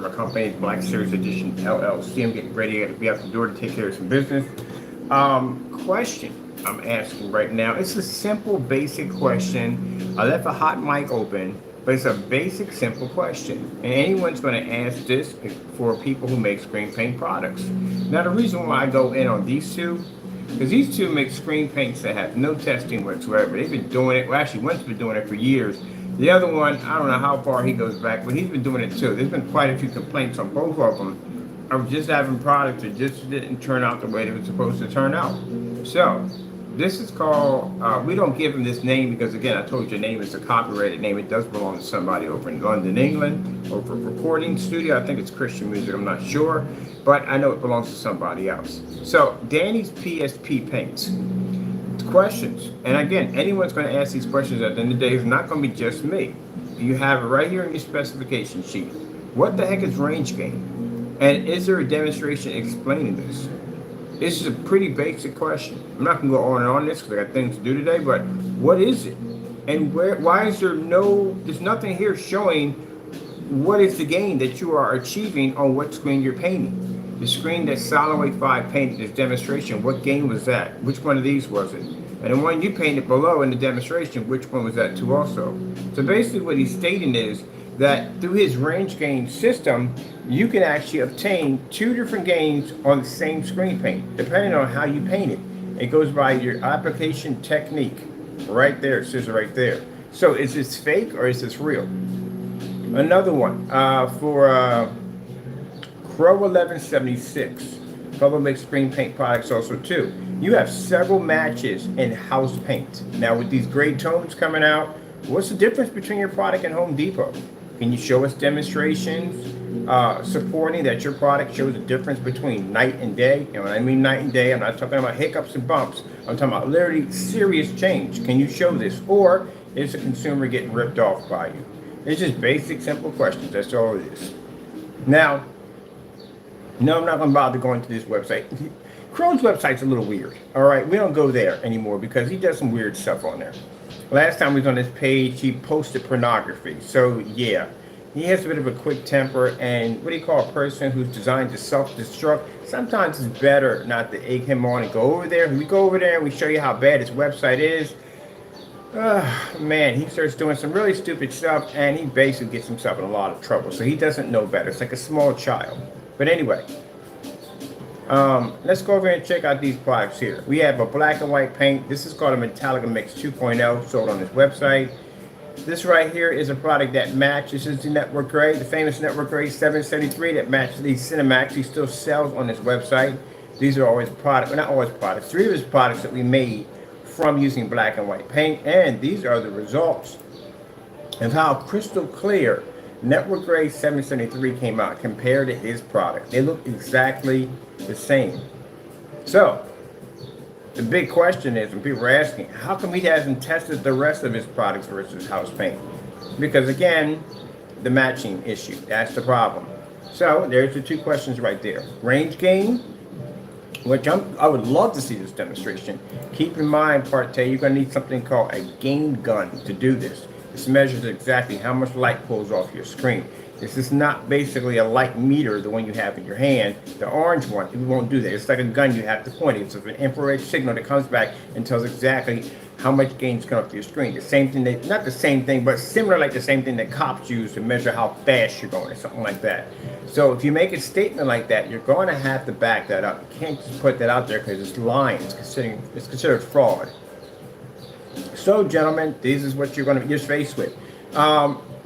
our company, Black Series Edition LLC. I'm getting ready to be out the door to take care of some business. Question I'm asking right now. It's a simple, basic question. I left a hot mic open, but it's a basic, simple question. And anyone's going to ask this for people who make screen paint products. Now, the reason why I go in on these two, because these two make screen paints that have no testing whatsoever. They've been doing it, well, actually, one's been doing it for years. The other one, I don't know how far he goes back, but he's been doing it too. There's been quite a few complaints on both of them. I'm just having products that just didn't turn out the way they were supposed to turn out. So, this is called, we don't give him this name because, again, I told you the name is a copyrighted name. It does belong to somebody over in London, England, over a recording studio. I think it's Christian music, I'm not sure, but I know it belongs to somebody else. So, Danny's PSP Paints. Questions, and again, anyone's going to ask these questions at the end of the day. It's not going to be just me. You have it right here in your specification sheet. What the heck is range gain? And is there a demonstration explaining this? This is a pretty basic question. I'm not going to go on and on this because I got things to do today, but what is it? And why is there's nothing here showing what is the gain that you are achieving on what screen you're painting? The screen that Soloway 5 painted this demonstration, what gain was that? Which one of these was it? And the one you painted below in the demonstration, which one was that too also? So basically what he's stating is that through his range gain system, you can actually obtain two different gains on the same screen paint, depending on how you paint it. It goes by your application technique. Right there, it says right there. So is this fake or is this real? Another one for Crows1176. Fellow makes screen paint products also too. You have several matches in house paint. Now with these gray tones coming out, what's the difference between your product and Home Depot? Can you show us demonstrations supporting that your product shows a difference between night and day? And when I mean night and day, I'm not talking about hiccups and bumps. I'm talking about literally serious change. Can you show this? Or is the consumer getting ripped off by you? It's just basic, simple questions. That's all it is. Now, no, I'm not going to bother going to this website. Crow's website's a little weird. All right, we don't go there anymore because he does some weird stuff on there. Last time we was on this page, he posted pornography. So yeah, he has a bit of a quick temper, and what do you call a person who's designed to self-destruct? Sometimes it's better not to egg him on and go over there. We go over there and we show you how bad his website is. Man, he starts doing some really stupid stuff, and he basically gets himself in a lot of trouble. So he doesn't know better. It's like a small child. But anyway, let's go over and check out these products here. We have a black and white paint. This is called a Metallica Mix 2.0, sold on his website. This right here is a product that matches the Network Gray, the famous Network Gray 773 that matches the Cinemax. He still sells on his website. These are always products, well, not always products, three of his products that we made from using black and white paint, and these are the results of how crystal clear Network Gray 773 came out compared to his product. They look exactly the same. So, the big question is, when people are asking, how come he hasn't tested the rest of his products versus house paint? Because again, the matching issue, that's the problem. So, there's the two questions right there. Range gain, which I would love to see this demonstration. Keep in mind, Partey, you're going to need something called a gain gun to do this. This measures exactly how much light pulls off your screen. This is not basically a light meter, the one you have in your hand. The orange one, we won't do that. It's like a gun you have to point. It's an infrared signal that comes back and tells exactly how much gain is coming off your screen. The same thing, not the same thing, but similar, like the same thing that cops use to measure how fast you're going or something like that. So if you make a statement like that, you're going to have to back that up. You can't just put that out there because it's lying. It's considered fraud. So, gentlemen, this is what you're going to be faced with.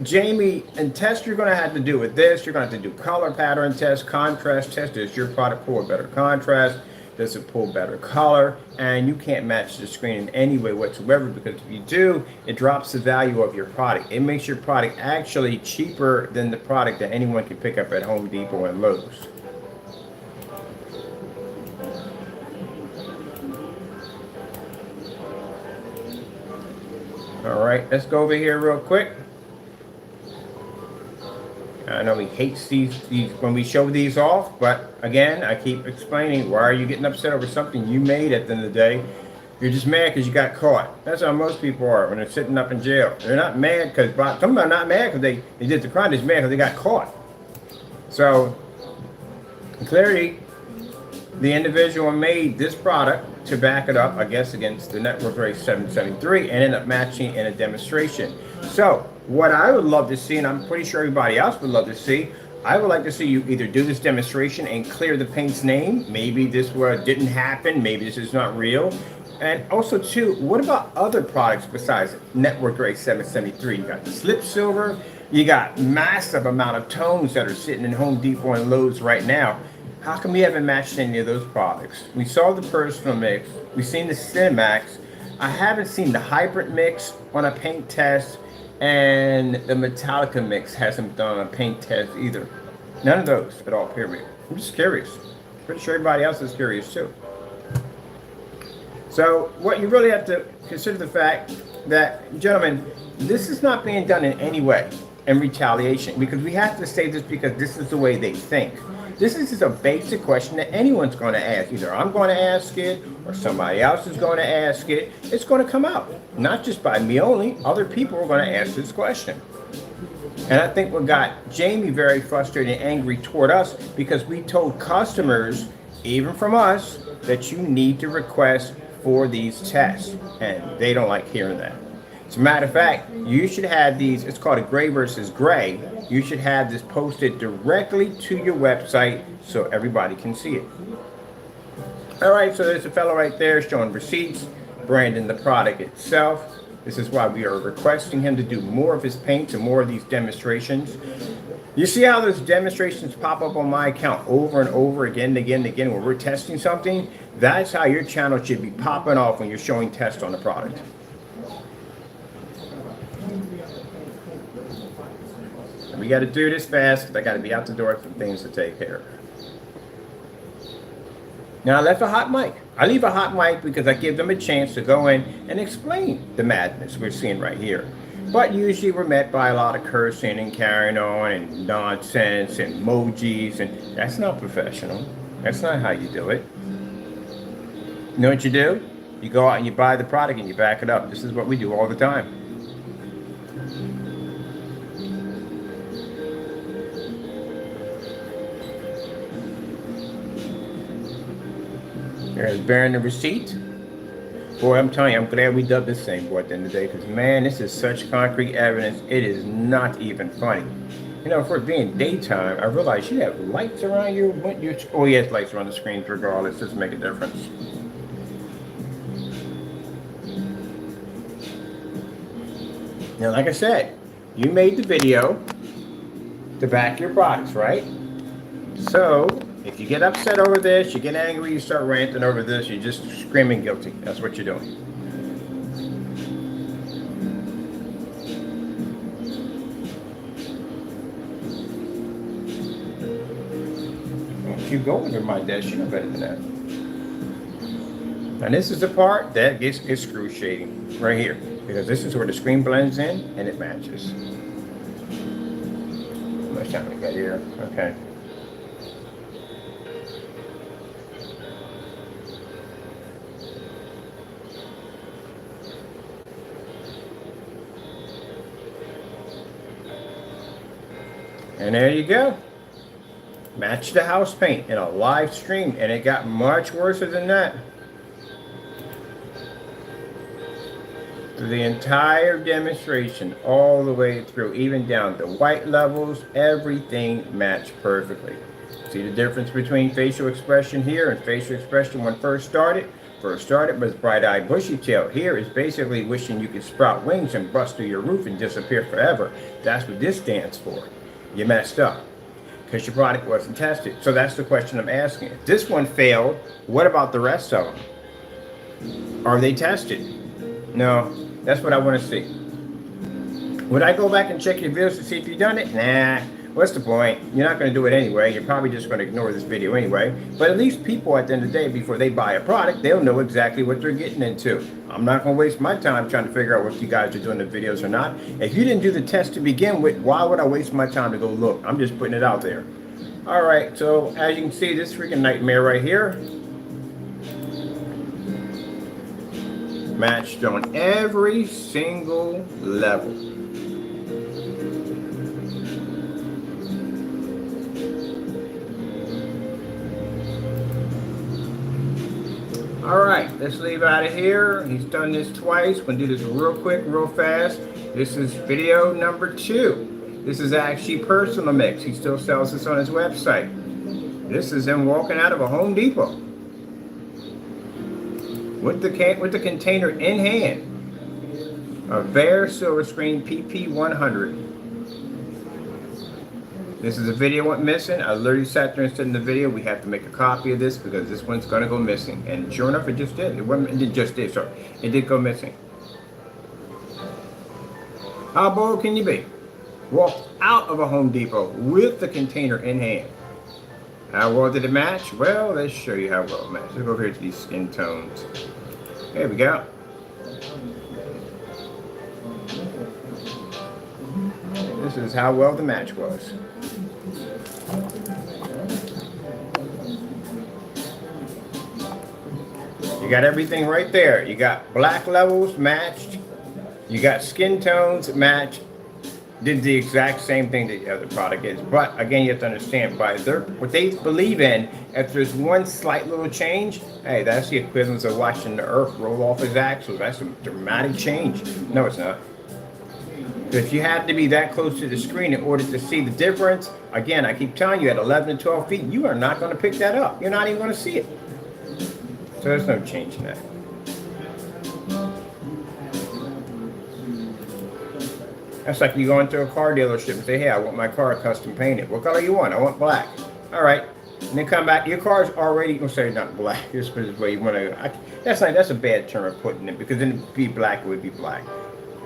Jamie, and test you're going to have to do with this. You're going to have to do color pattern test, contrast test. Does your product pull a better contrast? Does it pull better color? And you can't match the screen in any way whatsoever, because if you do, it drops the value of your product. It makes your product actually cheaper than the product that anyone can pick up at Home Depot and Lowe's. All right, let's go over here real quick. I know he hates these when we show these off, but again, I keep explaining, why are you getting upset over something you made at the end of the day? You're just mad because you got caught. That's how most people are when they're sitting up in jail. They're not mad because, some of them are not mad because they did the crime. They're mad because they got caught. So clearly, the individual made this product to back it up, I guess, against the Network Race 773 and end up matching in a demonstration. So what I would love to see, and I'm pretty sure everybody else would love to see, I would like to see you either do this demonstration and clear the paint's name. Maybe this didn't happen. Maybe this is not real. And also, too, what about other products besides Network Race 773? You got Slip Silver. You got massive amount of tones that are sitting in Home Depot and Lowe's right now. How come we haven't matched any of those products? We saw the Personal Mix. We've seen the Cinemax. I haven't seen the Hybrid Mix on a paint test, and the Metallica Mix hasn't done a paint test either. None of those at all, period. I'm just curious. Pretty sure everybody else is curious too. So what you really have to consider the fact that, gentlemen, this is not being done in any way in retaliation, because we have to say this because this is the way they think. This is just a basic question that anyone's going to ask. Either I'm going to ask it or somebody else is going to ask it. It's going to come out. Not just by me only. Other people are going to ask this question. And I think what got Jamie very frustrated and angry toward us, because we told customers, even from us, that you need to request for these tests. And they don't like hearing that. As a matter of fact, you should have these, it's called a gray versus gray. You should have this posted directly to your website so everybody can see it. All right, so there's a fellow right there showing receipts, branding the product itself. This is why we are requesting him to do more of his paints and more of these demonstrations. You see how those demonstrations pop up on my account over and over again and again and again when we're testing something? That's how your channel should be popping off when you're showing tests on the product. We got to do this fast because I got to be out the door for things to take care of. Now I left a hot mic. I leave a hot mic because I give them a chance to go in and explain the madness we're seeing right here. But usually we're met by a lot of cursing and carrying on and nonsense and emojis, and that's not professional. That's not how you do it. You know what you do? You go out and you buy the product and you back it up. This is what we do all the time. There's bearing the receipt. Boy, I'm telling you, I'm glad we dubbed this thing, boy, at the end of the day, because, man, this is such concrete evidence, it is not even funny. You know, for it being daytime, I realize you have lights around your oh, yes, lights around the screens regardless. Doesn't make a difference. Now, like I said, you made the video to back your products, right? So if you get upset over this, you get angry, you start ranting over this, you're just screaming guilty. That's what you're doing. If you go under my desk, you know better than that. And this is the part that gets excruciating right here, because this is where the screen blends in and it matches. How much time we got here? Okay. And there you go. Match the house paint in a live stream, and it got much worse than that. Through the entire demonstration, all the way through, even down to white levels, everything matched perfectly. See the difference between facial expression here and facial expression when first started? First started was bright-eyed bushy tail. Here is basically wishing you could sprout wings and bust through your roof and disappear forever. That's what this stands for. You messed up because your product wasn't tested. So that's the question I'm asking. If this one failed, what about the rest of them? Are they tested? No, that's what I want to see. Would I go back and check your videos to see if you've done it? Nah, what's the point? You're not going to do it anyway. You're probably just going to ignore this video anyway. But at least people at the end of the day, before they buy a product, they'll know exactly what they're getting into. I'm not going to waste my time trying to figure out what you guys are doing the videos or not. If you didn't do the test to begin with, why would I waste my time to go look? I'm just putting it out there. All right, so as you can see, this freaking nightmare right here matched on every single level. All right, let's leave out of here. He's done this twice. We're gonna do this real quick, real fast. This is video number 2. This is actually personal mix. He still sells this on his website. This is him walking out of a Home Depot with the container in hand. A Bear Silver Screen PP100. This is a video went missing. I literally sat there and said in the video, we have to make a copy of this because this one's gonna go missing. And sure enough, it just did. It did go missing. How bold can you be? Walked out of a Home Depot with the container in hand. How well did it match? Well, let's show you how well it matched. Let's go over here to these skin tones. There we go. This is how well the match was. You got everything right there. You got black levels matched. You got skin tones matched. Did the exact same thing that the other product is. But again, you have to understand by what they believe in, if there's one slight little change, hey, that's the equivalent of watching the earth roll off his axles. That's a dramatic change. No, it's not. If you have to be that close to the screen in order to see the difference, again, I keep telling you, at 11 to 12 feet, you are not going to pick that up. You're not even going to see it. So there's no change in that. That's like you go into a car dealership and say, hey, I want my car custom painted. What color you want? I want black. All right. And then come back. Your car's already, you'll say not black. Just put it this way. You want to, that's a bad term of putting it, because then it'd be black, it would be black.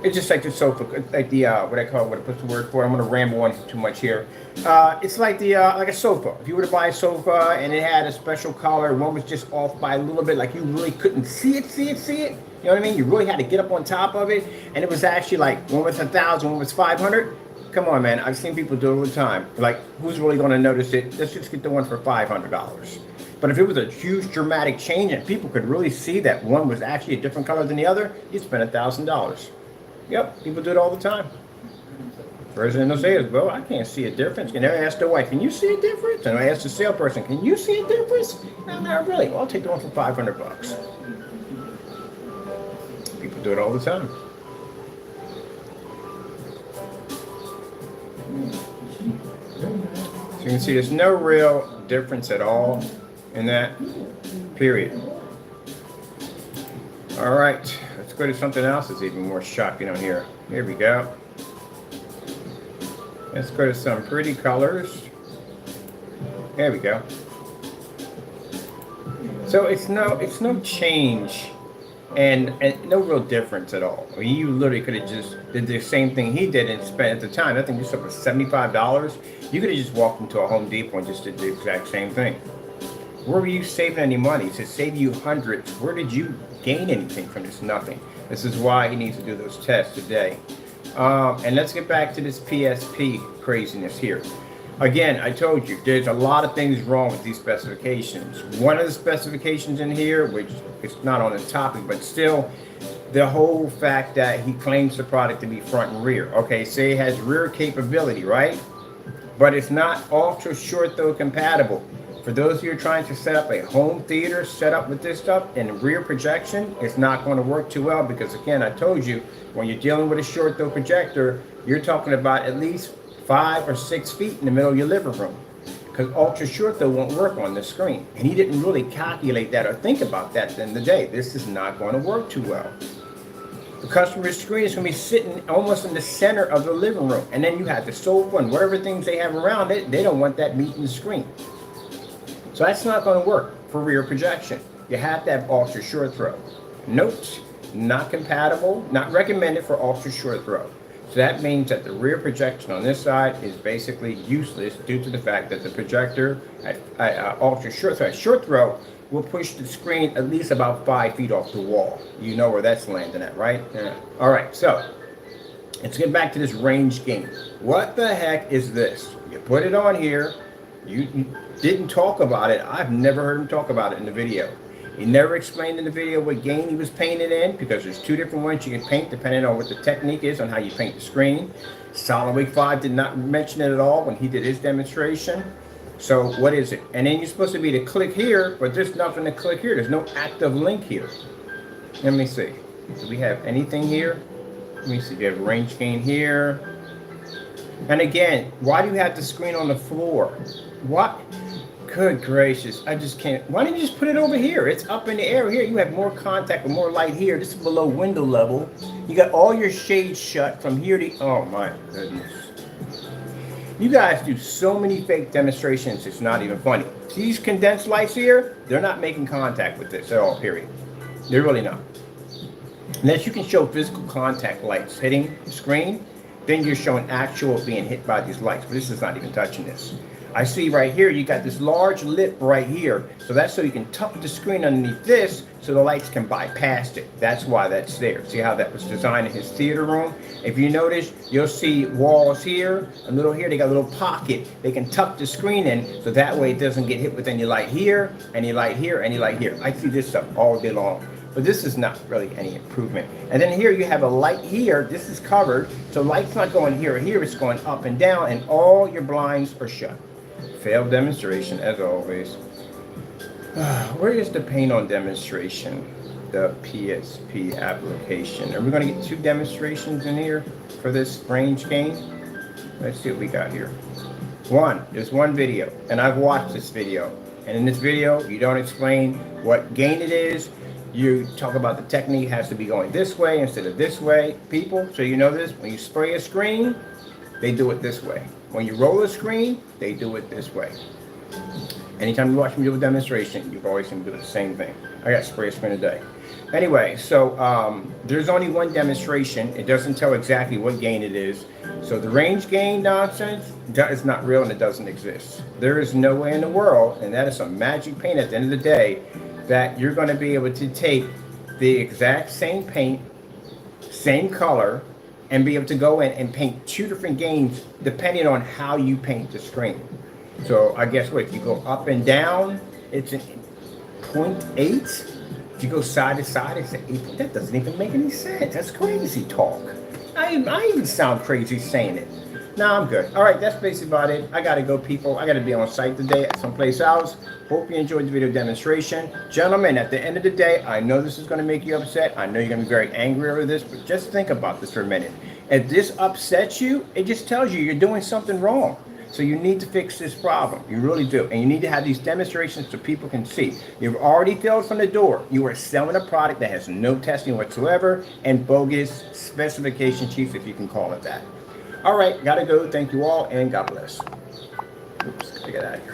It's just like the sofa, like the, what's the word for it? I'm going to ramble on too much here. It's like like a sofa. If you were to buy a sofa and it had a special color, one was just off by a little bit, like you really couldn't see it. You know what I mean? You really had to get up on top of it. And it was actually like, one was 1,000, one was 500. Come on, man. I've seen people do it all the time. Like, who's really going to notice it? Let's just get the one for $500. But if it was a huge dramatic change and people could really see that one was actually a different color than the other, you'd spend $1,000. Yep, people do it all the time. First thing they'll say is, well, I can't see a difference. And I ask their wife, can you see a difference? And I ask the salesperson, can you see a difference? No, not really. Well, I'll take the one for $500. People do it all the time. So you can see there's no real difference at all in that, period. All right. Let's go to something else that's even more shocking on here. Here we go. Let's go to some pretty colors. There we go. So it's no change and no real difference at all. I mean, you literally could have just did the same thing he did and spent at the time. I think this stuff was $75. You could have just walked into a Home Depot and just did the exact same thing. Where were you saving any money? To save you hundreds. Where did you gain anything from this? Nothing. This is why he needs to do those tests today. And let's get back to this PSP craziness here. Again, I told you, there's a lot of things wrong with these specifications. One of the specifications in here, which is not on the topic, but still, the whole fact that he claims the product to be front and rear. Okay, say it has rear capability, right? But it's not ultra short throw compatible. For those of you who are trying to set up a home theater setup with this stuff and rear projection, it's not going to work too well because, again, I told you, when you're dealing with a short throw projector, you're talking about at least 5 or 6 feet in the middle of your living room, because ultra short throw won't work on this screen. And he didn't really calculate that or think about that at the end of the day. This is not going to work too well. The customer's screen is going to be sitting almost in the center of the living room. And then you have the sofa and whatever things they have around it, they don't want that meeting the screen. So that's not going to work for rear projection. You have to have ultra short throw. Notes, not compatible, not recommended for ultra short throw. So that means that the rear projection on this side is basically useless due to the fact that the projector at ultra short throw will push the screen at least about 5 feet off the wall. You know where that's landing at, right? Yeah. All right, so let's get back to this range game. What the heck is this? You put it on here. You didn't talk about it. I've never heard him talk about it in the video. He never explained in the video what gain he was painted in, because there's 2 different ones you can paint depending on what the technique is on how you paint the screen. SolidWorks 5 did not mention it at all when he did his demonstration. So what is it? And then you're supposed to be to click here, but there's nothing to click here. There's no active link here. Let me see. Do we have anything here? Let me see. We have range gain here. And again, why do you have the screen on the floor? What? Good gracious, I just can't. Why don't you just put it over here? It's up in the air here. You have more contact and more light here. This is below window level. You got all your shades shut from here to, oh my goodness. You guys do so many fake demonstrations, it's not even funny. These condensed lights here, they're not making contact with this at all, period. They're really not. Unless you can show physical contact lights hitting the screen, then you're showing actual being hit by these lights. But this is not even touching this. I see right here, you got this large lip right here. So that's so you can tuck the screen underneath this so the lights can bypass it. That's why that's there. See how that was designed in his theater room? If you notice, you'll see walls here, a little here, they got a little pocket. They can tuck the screen in so that way it doesn't get hit with any light here, any light here, any light here. I see this stuff all day long. But this is not really any improvement. And then here you have a light here. This is covered. So light's not going here or here. It's going up and down. And all your blinds are shut. Failed demonstration as always. Where is the paint on demonstration? The PSP application. Are we going to get 2 demonstrations in here for this range gain? Let's see what we got here. There's one video. And I've watched this video. And in this video, you don't explain what gain it is. You talk about the technique has to be going this way instead of this way. People, so you know this, when you spray a screen, they do it this way. When you roll a screen, they do it this way. Anytime you watch me do a demonstration, you've always going to do the same thing. I got spray a screen a day. Anyway, so there's only one demonstration. It doesn't tell exactly what gain it is. So the range gain nonsense, that is not real and it doesn't exist. There is no way in the world, and that is some magic paint at the end of the day, that you're going to be able to take the exact same paint, same color, and be able to go in and paint 2 different gains depending on how you paint the screen. So I guess what, if you go up and down, it's a 0.8. If you go side to side, it's an 8. That doesn't even make any sense. That's crazy talk. I even sound crazy saying it. No, I'm good. All right, that's basically about it. I got to go, people. I got to be on site today at someplace else. Hope you enjoyed the video demonstration. Gentlemen, at the end of the day, I know this is going to make you upset. I know you're going to be very angry over this, but just think about this for a minute. If this upsets you, it just tells you you're doing something wrong. So you need to fix this problem. You really do. And you need to have these demonstrations so people can see. You've already failed from the door. You are selling a product that has no testing whatsoever and bogus specification sheets, if you can call it that. All right, gotta go. Thank you all, and God bless. Oops, gotta get out of here.